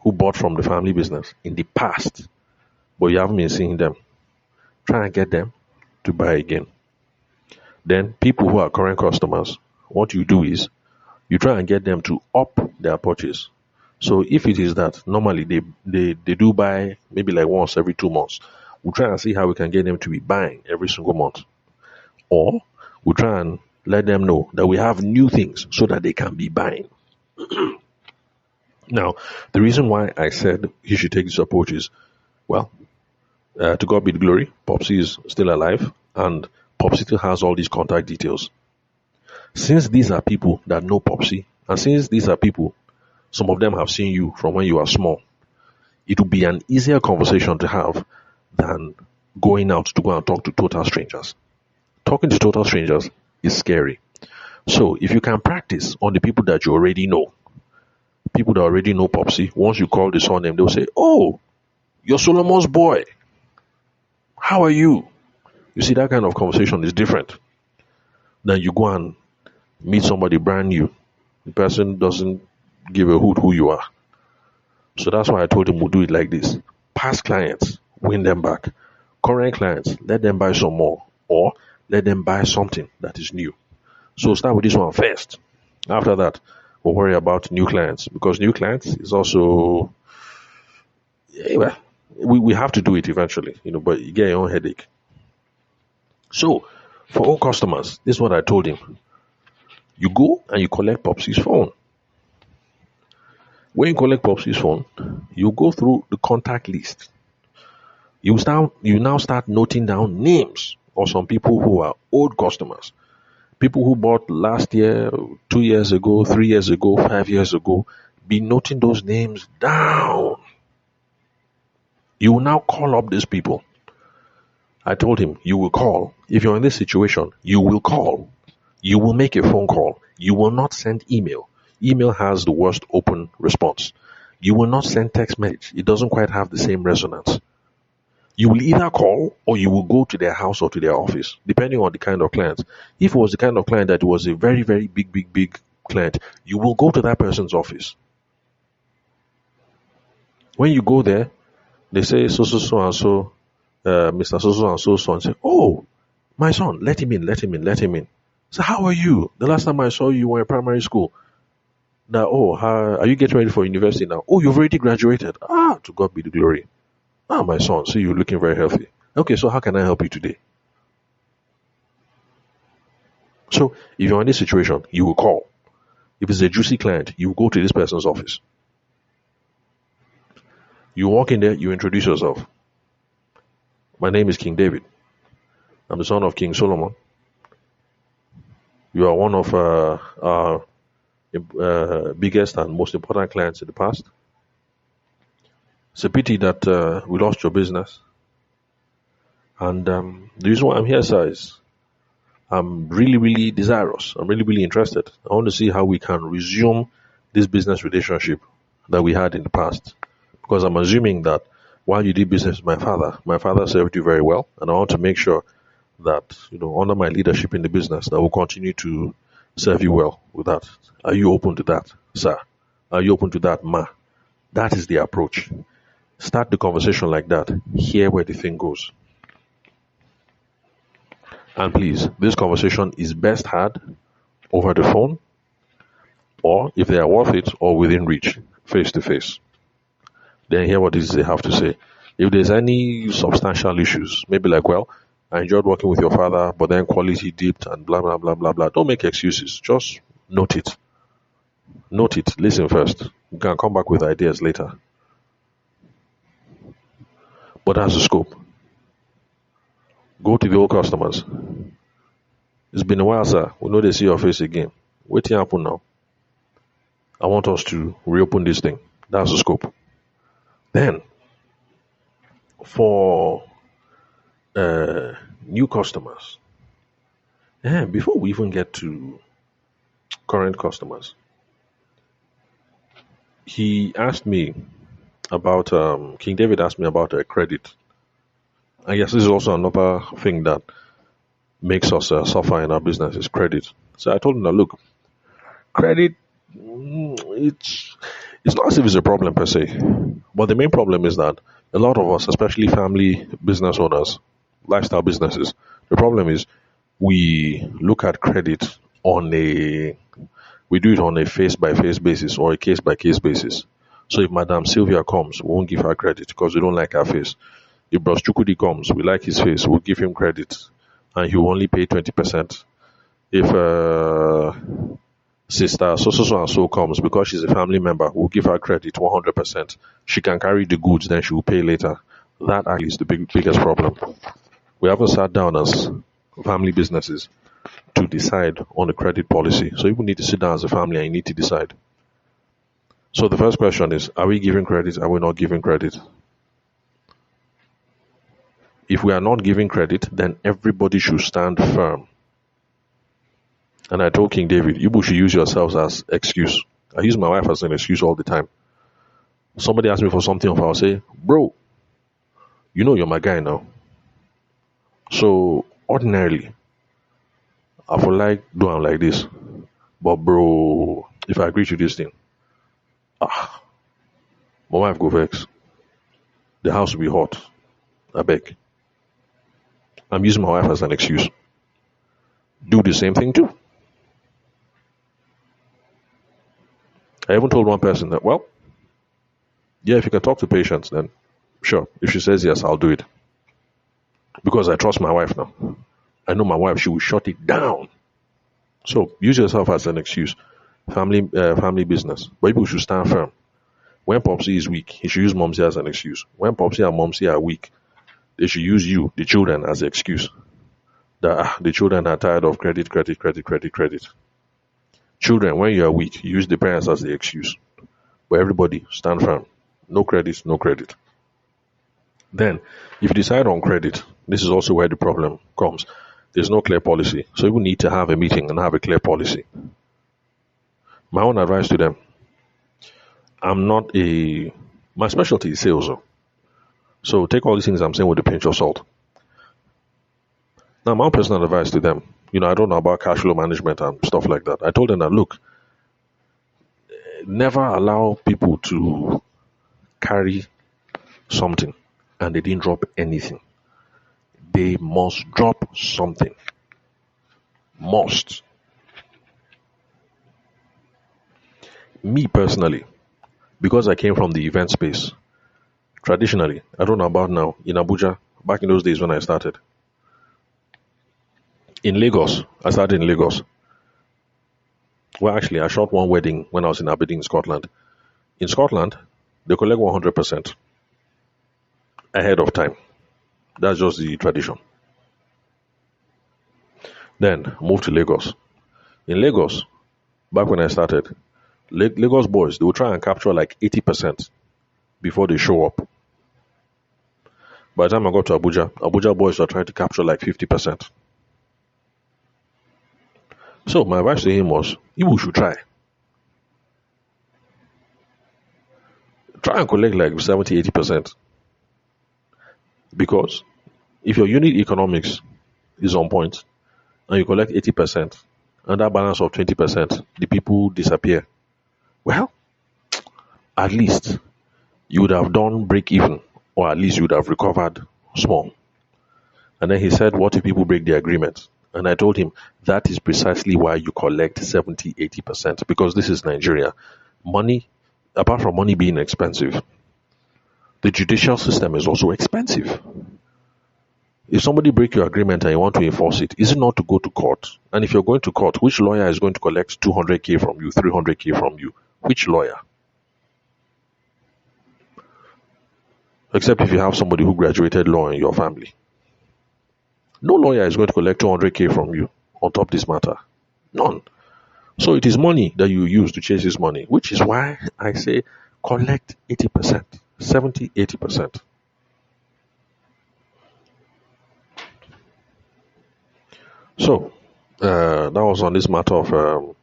who bought from the family business in the past, but you haven't been seeing them. Try and get them to buy again. Then people who are current customers, what you do is you try and get them to up their purchase. So if it is that normally they do buy maybe like once every 2 months, we'll try and see how we can get them to be buying every single month. Or we'll try and let them know that we have new things so that they can be buying. Now, the reason why I said he should take this approach is, well, to God be the glory, Popsy is still alive and Popsy still has all these contact details. Since these are people that know Popsy, and since these are people, some of them have seen you from when you are small, it will be an easier conversation to have than going out to go and talk to total strangers. Talking to total strangers is scary. So if you can practice on the people that you already know, people that already know Popsy, once you call the surname, they'll say, oh, you're Solomon's boy. How are you? You see, that kind of conversation is different than you go and meet somebody brand new. The person doesn't give a hoot who you are. So that's why I told him we'll do it like this. Past clients, win them back. Current clients, let them buy some more. Or let them buy something that is new. So start with this one first. After that, we'll worry about new clients. Because new clients is also, well, we have to do it eventually, but you get your own headache. So, for all customers, this is what I told him. You go and you collect Popsy's phone. When you collect Popsy's phone, you go through the contact list. You now start noting down names of some people who are old customers. People who bought last year, 2 years ago, 3 years ago, 5 years ago. Be noting those names down. You will now call up these people. I told him, you will call. If you're in this situation, you will call. You will make a phone call. You will not send email. Email has the worst open response. You will not send text message. It doesn't quite have the same resonance. You will either call or you will go to their house or to their office, depending on the kind of client. If it was the kind of client that was a very, very big client, you will go to that person's office. When you go there, they say so and so, Mr. So and say, oh, my son, let him in. So how are you? The last time I saw you were in primary school. Now, are you getting ready for university now? Oh, you've already graduated. To God be the glory. My son, see you looking very healthy. Okay, so how can I help you today? So if you're in this situation, you will call. If it's a juicy client, you will go to this person's office. You walk in there, you introduce yourself. My name is King David. I'm the son of King Solomon. You are one of our biggest and most important clients in the past. It's a pity that we lost your business. And the reason why I'm here, sir, is I'm really, really desirous. I'm really, really interested. I want to see how we can resume this business relationship that we had in the past. Because I'm assuming that while you did business with my father served you very well. And I want to make sure that, under my leadership in the business, that will continue to serve you well with that. Are you open to that, sir? Are you open to that, ma? That is the approach. Start the conversation like that. Hear where the thing goes. And please, this conversation is best had over the phone, or if they are worth it or within reach, face to face. Then hear what it is they have to say. If there's any substantial issues, maybe like, well, I enjoyed working with your father, but then quality dipped and blah, blah, blah, blah, blah. Don't make excuses. Just note it. Note it. Listen first. You can come back with ideas later. But that's the scope. Go to the old customers. It's been a while, sir. We know they see your face again. Wait here happen now. I want us to reopen this thing. That's the scope. Then, for new customers, before we even get to current customers, he asked me about King David asked me about credit. I guess this is also another thing that makes us suffer in our business is credit. So I told him that look, credit, it's not as if it's a problem per se, but the main problem is that a lot of us, especially family business owners, lifestyle businesses, the problem is we look at credit on a we do it on a face by face basis or a case by case basis. So if Madam Sylvia comes, we won't give her credit because we don't like her face. If Bros Chukudi comes, we like his face, we'll give him credit and he will only pay 20%. If sister so and so comes, because she's a family member, we'll give her credit 100%. She can carry the goods, then she will pay later. That actually is the biggest problem. We haven't sat down as family businesses to decide on the credit policy. So you need to sit down as a family and you need to decide. So the first question is, are we giving credit? Are we not giving credit? If we are not giving credit, then everybody should stand firm. And I told King David, you should use yourselves as excuse. I use my wife as an excuse all the time. Somebody asks me for something, I'll say, bro, you know you're my guy now. So ordinarily, I feel like doing like this. But bro, if I agree to this thing, my wife go vex. The house will be hot. I beg. I'm using my wife as an excuse. Do the same thing too. I even told one person that, well, yeah, if you can talk to patients, then sure. If she says yes, I'll do it. Because I trust my wife now. I know my wife, she will shut it down. So use yourself as an excuse. Family business. But people should stand firm. When Popsy is weak, he should use Momsy as an excuse. When Popsy and Momsy are weak, they should use you, the children, as an excuse. That the children are tired of credit. Children, when you are weak, use the parents as the excuse. But everybody, stand firm. No credit, no credit. Then, if you decide on credit, this is also where the problem comes. There's no clear policy. So you need to have a meeting and have a clear policy. My own advice to them, my specialty is sales. So take all these things I'm saying with a pinch of salt. Now, my own personal advice to them, I don't know about cash flow management and stuff like that. I told them that, look, never allow people to carry something and they didn't drop anything. They must drop something. Must. Me personally, because I came from the event space, traditionally, I don't know about now, in Abuja, back in those days when I started. In Lagos, I started in Lagos. Well, actually, I shot one wedding when I was in Aberdeen, Scotland. In Scotland, they collect 100% ahead of time. That's just the tradition. Then, moved to Lagos. In Lagos, back when I started, Lagos boys, they will try and capture like 80% before they show up. By the time I got to Abuja boys are trying to capture like 50%. So my advice to him was, you should try. Try and collect like 70, 80%. Because if your unit economics is on point and you collect 80% and that balance of 20%, the people disappear. Well, at least you would have done break even, or at least you would have recovered small. And then he said, what if people break the agreement? And I told him, that is precisely why you collect 70, 80%, because this is Nigeria. Money, apart from money being expensive, the judicial system is also expensive. If somebody break your agreement and you want to enforce it, is it not to go to court? And if you're going to court, which lawyer is going to collect 200K from you, 300K from you? Which lawyer? Except if you have somebody who graduated law in your family. No lawyer is going to collect 200K from you on top of this matter. None. So it is money that you use to chase this money, which is why I say collect 80%, 70, 80%. So that was on this matter of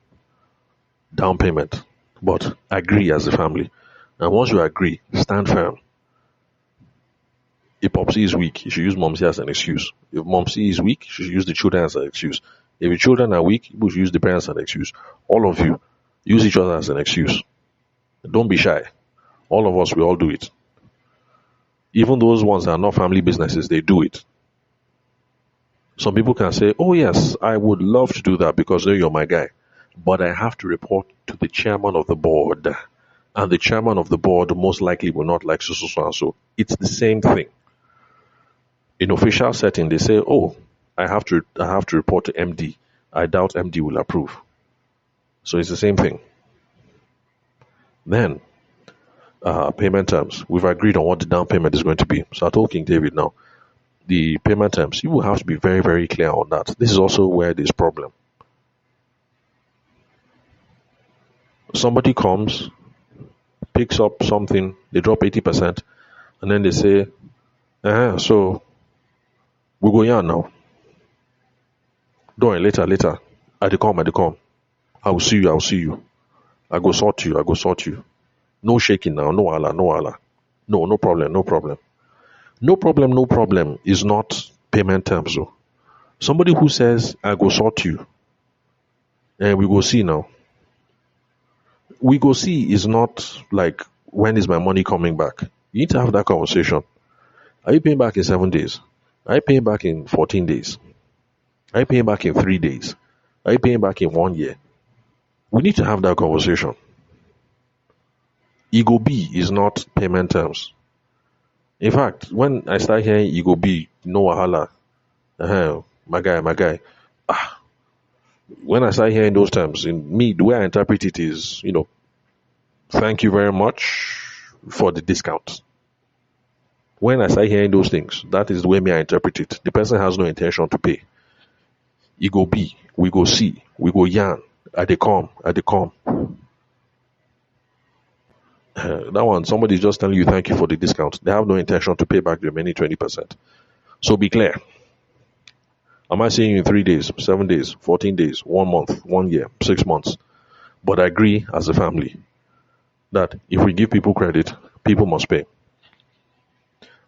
down payment. But agree as a family. And once you agree, stand firm. If Popsy is weak, you should use Momsy as an excuse. If Momsy is weak, you should use the children as an excuse. If your children are weak, you should use the parents as an excuse. All of you, use each other as an excuse. Don't be shy. All of us, we all do it. Even those ones that are not family businesses, they do it. Some people can say, oh yes, I would love to do that because you're my guy. But I have to report to the chairman of the board. And the chairman of the board most likely will not like so and so. It's the same thing. In official setting, they say, oh, I have to report to MD. I doubt MD will approve. So it's the same thing. Then, payment terms. We've agreed on what the down payment is going to be. So I told King David now, the payment terms, you will have to be very, very clear on that. This is also where there's problem. Somebody comes, picks up something, they drop 80%, and then they say, so we go here now. Don't later. I come. I will see you. I go sort you. No shaking now, no Allah. No problem. No problem is not payment terms though. Somebody who says, I go sort you, and we go see now. We go see is not like, when is my money coming back? You need to have that conversation. Are you paying back in 7 days? Are you paying back in 14 days? Are you paying back in 3 days? Are you paying back in 1 year? We need to have that conversation. Ego B is not payment terms. In fact, when I start hearing Ego B, no wahala, my guy, when I start hearing those terms, in me, the way I interpret it is, thank you very much for the discount. When I start hearing those things, that is the way me I interpret it. The person has no intention to pay. You go B, we go C, we go yarn, at the come. That one, somebody is just telling you thank you for the discount. They have no intention to pay back the remaining 20%. So be clear. Am I seeing you in 3 days, 7 days, 14 days, 1 month, 1 year, 6 months? But I agree as a family that if we give people credit, people must pay.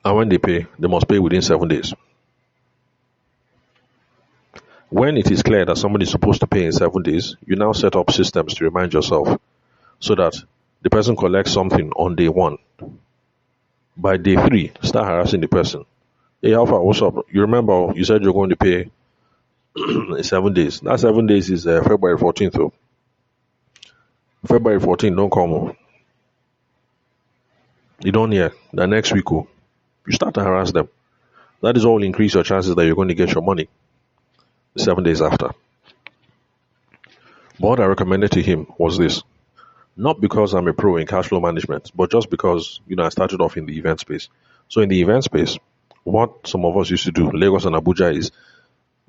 And when they pay, they must pay within 7 days. When it is clear that somebody is supposed to pay in 7 days, you now set up systems to remind yourself so that the person collects something on day 1. By day 3, start harassing the person. Hey, Alpha, what's up? You remember you said you're going to pay in 7 days. That 7 days is February 14th. Though. February 14th, don't come. You don't hear. The next week, you start to harass them. That is all increase your chances that you're going to get your money 7 days after. But what I recommended to him was this. Not because I'm a pro in cash flow management, but just because, I started off in the event space. So in the event space, what some of us used to do, Lagos and Abuja, is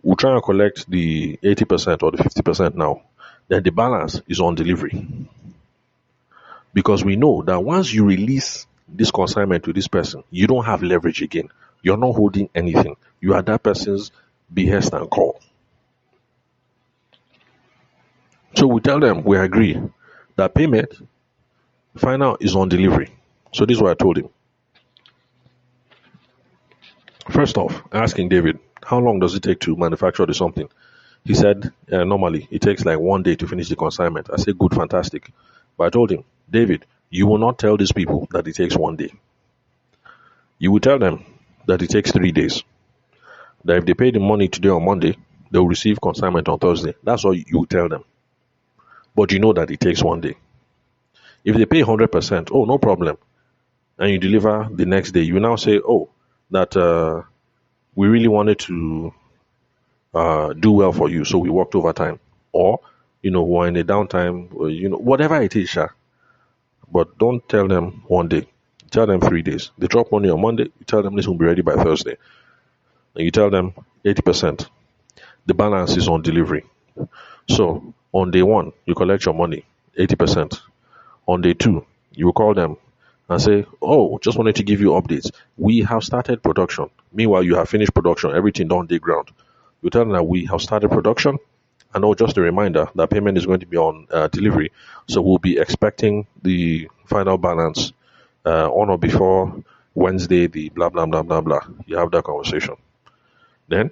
we'll try and collect the 80% or the 50% now. Then the balance is on delivery. Because we know that once you release this consignment to this person, you don't have leverage again. You're not holding anything. You are that person's behest and call. So we tell them, we agree that payment final is on delivery. So this is what I told him. First off, asking David, how long does it take to manufacture something? He said, normally it takes like 1 day to finish the consignment. I said, good, fantastic. But I told him, David, You will not tell these people that it takes 1 day. You will tell them that it takes 3 days. That if they pay the money today on Monday, they will receive consignment on Thursday. That's all you will tell them. But you know that it takes 1 day. If they pay 100%, oh, no problem, and you deliver the next day, you now say, oh, that we really wanted to do well for you, so we worked overtime. Or, we're in a downtime, or, whatever it is, sha. But don't tell them 1 day. Tell them 3 days. They drop money on Monday, you tell them this will be ready by Thursday. And you tell them 80%. The balance is on delivery. So on day one, you collect your money, 80%. On day two, you will call them and say, oh, just wanted to give you updates. We have started production. Meanwhile, you have finished production. Everything done day ground. You tell them that we have started production. And oh, just a reminder that payment is going to be on delivery. So we'll be expecting the final balance on or before Wednesday, the blah, blah, blah, blah, blah. You have that conversation. Then,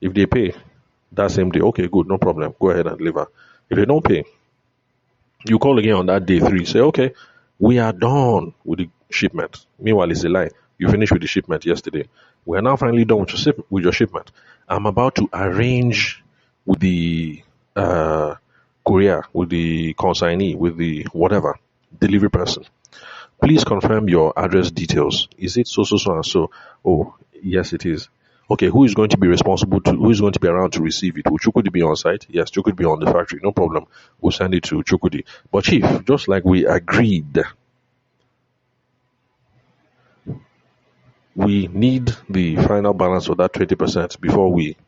if they pay that same day, okay, good, no problem. Go ahead and deliver. If they don't pay, you call again on that day 3. Say, okay, we are done with the shipment. Meanwhile, it's a lie. You finished with the shipment yesterday. We are now finally done with your shipment. I'm about to arrange with the courier, with the consignee, with the whatever delivery person. Please confirm your address details. Is it so and so? Oh, yes, it is. Okay, who is going to be who is going to be around to receive it? Will Chukudi be on site? Yes, Chukudi be on the factory. No problem. We'll send it to Chukudi. But Chief, just like we agreed, we need the final balance of that 20% before we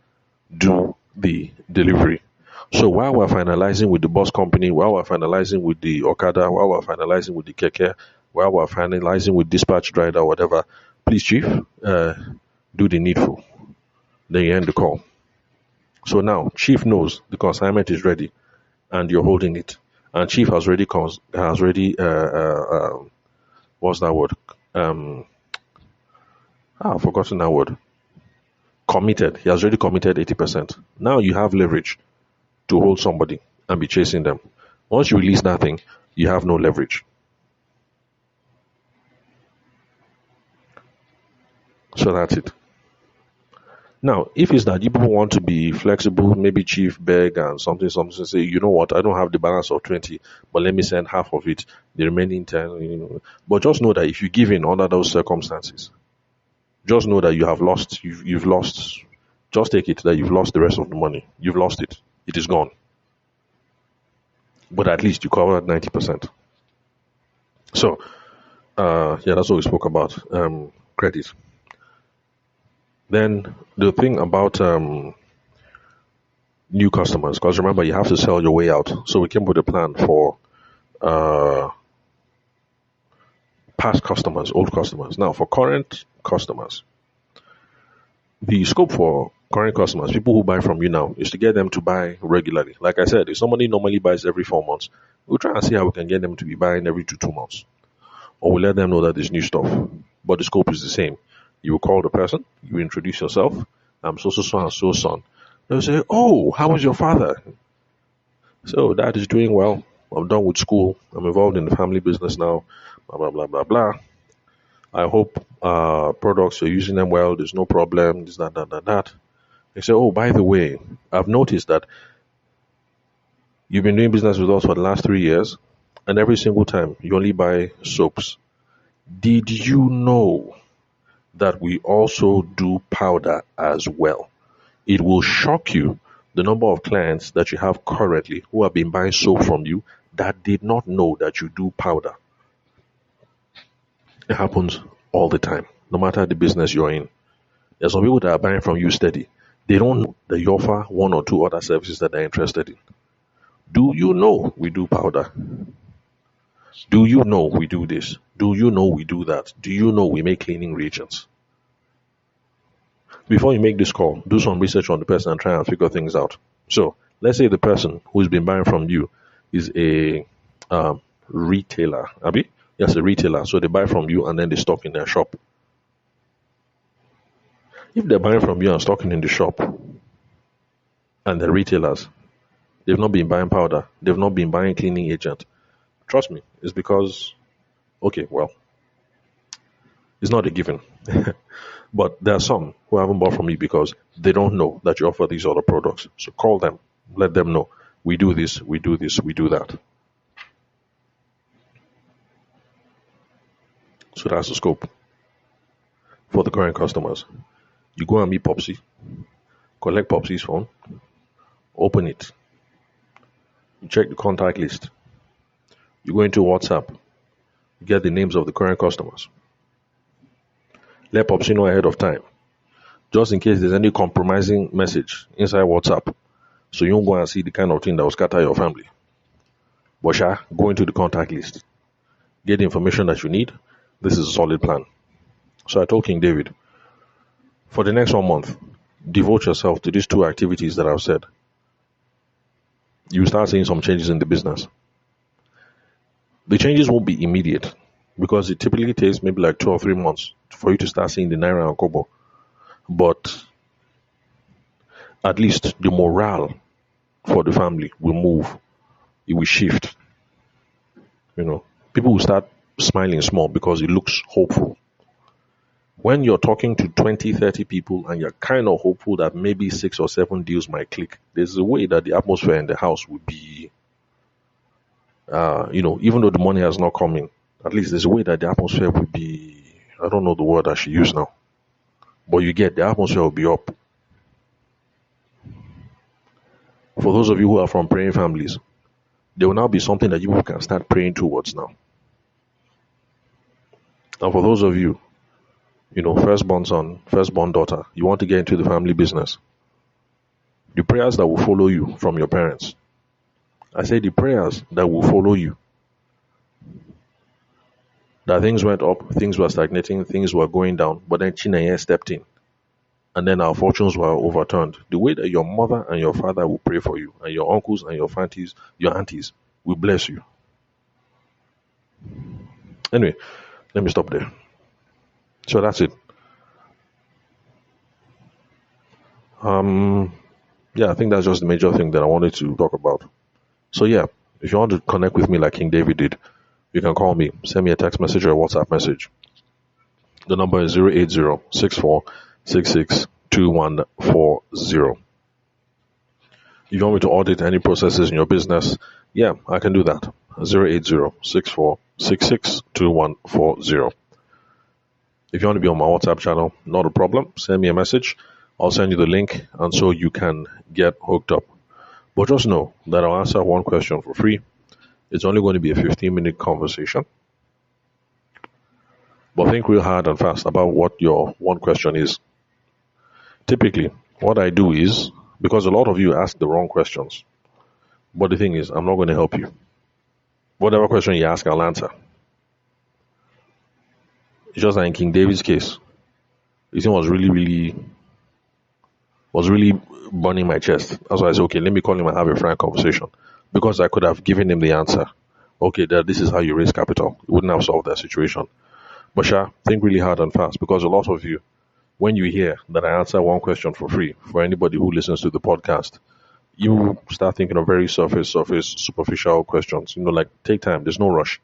do the delivery. So while we're finalizing with the bus company, while we're finalizing with the Okada, while we're finalizing with the Keke, while we're finalizing with dispatch driver, whatever, please, Chief, do the needful. Then you end the call. So now Chief knows the consignment is ready and you're holding it. And Chief has already what's that word? I've forgotten that word. Committed. He has already committed 80%. Now you have leverage to hold somebody and be chasing them. Once you release that thing, you have no leverage. So that's it. Now, if it's that you people want to be flexible, maybe Chief beg and something, say, you know what, I don't have the balance of 20, but let me send half of it, the remaining 10, But just know that if you give in under those circumstances, just know that you have lost, you've lost, just take it that you've lost the rest of the money. You've lost it. It is gone. But at least you covered 90%. So, that's what we spoke about, credit. Then the thing about new customers, because remember you have to sell your way out. So we came with a plan for past customers, old customers. Now for current customers, the scope for current customers, people who buy from you now, is to get them to buy regularly. Like I said, if somebody normally buys every 4 months, we'll try and see how we can get them to be buying every 2 months. Or we let them know that there's new stuff. But the scope is the same. You will call the person, you introduce yourself, I'm so and so son. They'll say, oh, how was your father? So dad is doing well. I'm done with school. I'm involved in the family business now. Blah, blah, blah, blah, blah. I hope products, you're using them well. There's no problem. This, that. They say, oh, by the way, I've noticed that you've been doing business with us for the last 3 years, and every single time you only buy soaps. Did you know that we also do powder as well? It will shock you the number of clients that you have currently who have been buying soap from you that did not know that you do powder. It happens all the time, no matter the business you're in. There's some people that are buying from you steady. They don't know that you offer 1 or 2 other services that they're interested in. Do you know we do powder? Do you know we do this? Do you know we do that? Do you know we make cleaning reagents? Before you make this call, do some research on the person and try and figure things out. So, let's say the person who's been buying from you is a retailer. Abi? Yes, a retailer. So they buy from you and then they stock in their shop. If they're buying from you and stocking in the shop and they're retailers, they've not been buying powder, they've not been buying cleaning agent. Trust me, it's because Okay, well, it's not a given. But there are some who haven't bought from me because they don't know that you offer these other products. So call them, let them know. We do this, we do this, we do that. So that's the scope for the current customers. You go and meet Popsy, collect Popsy's phone, open it, you check the contact list, you go into WhatsApp, you get the names of the current customers. Let Popsy know ahead of time, just in case there's any compromising message inside WhatsApp. So you don't go and see the kind of thing that will scatter your family. But go into the contact list, get the information that you need. This is a solid plan. So I told King David, for the next 1 month, devote yourself to these two activities that I've said. You start seeing some changes in the business. The changes won't be immediate because it typically takes maybe like 2 or 3 months for you to start seeing the Naira and Kobo. But at least the morale for the family will move. It will shift. People will start smiling small because it looks hopeful. When you're talking to 20, 30 people and you're kind of hopeful that maybe 6 or 7 deals might click, there's a way that the atmosphere in the house will be, even though the money has not come in, at least there's a way that the atmosphere will be, I don't know the word I should use now, but you get the atmosphere will be up. For those of you who are from praying families, there will now be something that you can start praying towards now. And for those of you, firstborn son, firstborn daughter, you want to get into the family business, the prayers that will follow you from your parents. I say the prayers that will follow you. That things went up, things were stagnating, things were going down, but then Chineye stepped in. And then our fortunes were overturned. The way that your mother and your father will pray for you, and your uncles and your aunties will bless you. Anyway, let me stop there. So that's it. I think that's just the major thing that I wanted to talk about. So yeah, if you want to connect with me like King David did, you can call me, send me a text message or a WhatsApp message. The number is 080-6466-2140. If you want me to audit any processes in your business, yeah, I can do that. 080-6466-2140. If you want to be on my WhatsApp channel, not a problem. Send me a message. I'll send you the link, and so you can get hooked up. But just know that I'll answer one question for free. It's only going to be a 15-minute conversation. But think real hard and fast about what your one question is. Typically, what I do is, because a lot of you ask the wrong questions, but the thing is, I'm not going to help you. Whatever question you ask, I'll answer. It's just like in King David's case, this thing was really burning my chest. That's why I said, okay, let me call him and have a frank conversation. Because I could have given him the answer. Okay, this is how you raise capital. It wouldn't have solved that situation. But think really hard and fast, because a lot of you, when you hear that I answer one question for free for anybody who listens to the podcast, you start thinking of very surface, superficial questions. Like, take time. There's no rush.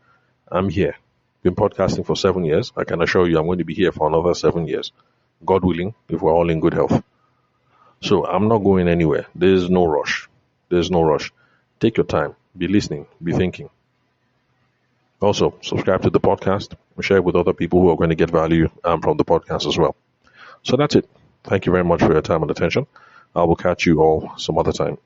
I'm here. Been podcasting for 7 years. I can assure you I'm going to be here for another 7 years. God willing, if we're all in good health. So I'm not going anywhere. There's no rush. Take your time. Be listening. Be thinking. Also, subscribe to the podcast. Share it with other people who are going to get value from the podcast as well. So that's it. Thank you very much for your time and attention. I will catch you all some other time.